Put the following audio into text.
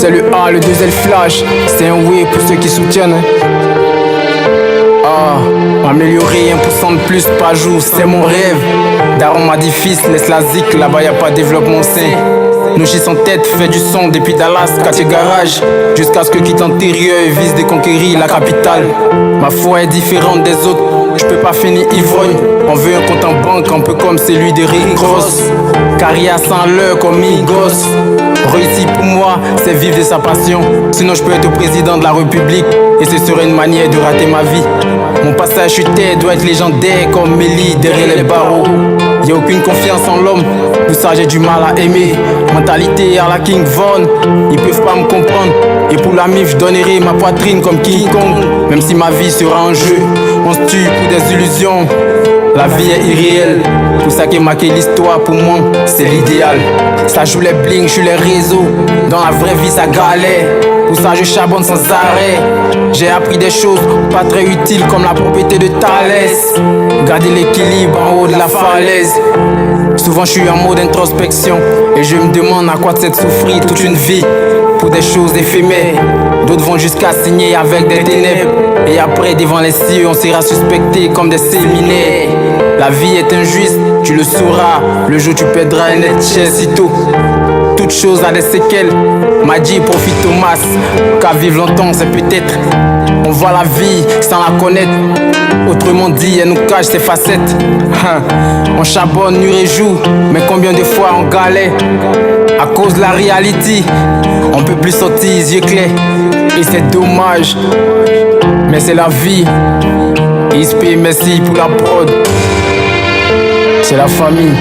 c'est le A, le 2L flash. C'est un oui pour ceux qui soutiennent. Améliorer 1% de plus par jour, c'est mon rêve. Daron m'a dit fils, laisse la zik, là-bas y'a pas de développement sain. Nos chiens en tête, fait du son depuis Dallas, quartier garage. Jusqu'à ce que quitte l'intérieur et vise de conquérir la capitale. Ma foi est différente des autres, je peux pas finir ivrogne. On veut un compte en banque un peu comme celui de Rick Ross. Carrière sans l'heure comme Migos. Réussir pour moi, c'est vivre de sa passion. Sinon je peux être président de la République et ce serait une manière de rater ma vie. Mon passage chuté doit être légendaire comme Mélie derrière les barreaux. Y'a aucune confiance en l'homme, pour ça j'ai du mal à aimer. Mentalité à la King Von, ils peuvent pas me comprendre. Et pour la mif, je donnerai ma poitrine comme King Kong. Même si ma vie sera en jeu, on se tue pour des illusions. La vie est irréelle, pour ça qu'est marqué l'histoire, pour moi c'est l'idéal. Ça joue les bling, je suis les réseaux, dans la vraie vie ça galère. Pour ça je charbonne sans arrêt. J'ai appris des choses pas très utiles comme la propriété de Thalès. Garder l'équilibre en haut de la falaise. Souvent je suis en mode introspection et je me demande à quoi c'est souffrir toute une vie pour des choses éphémères. D'autres vont jusqu'à signer avec des ténèbres. Et après devant les cieux on sera suspecté comme des séminaires. La vie est injuste, tu le sauras le jour où tu perdras un être cher si tôt. Toute chose a des séquelles, m'a dit profite Thomas. Qu'à vivre longtemps c'est peut-être. On voit la vie sans la connaître. Autrement dit, elle nous cache ses facettes. On charbonne nuit et jour, mais combien de fois on galère à cause de la réalité. On peut plus sortir les yeux clairs et c'est dommage, mais c'est la vie. XP, merci pour la prod. C'est la famille.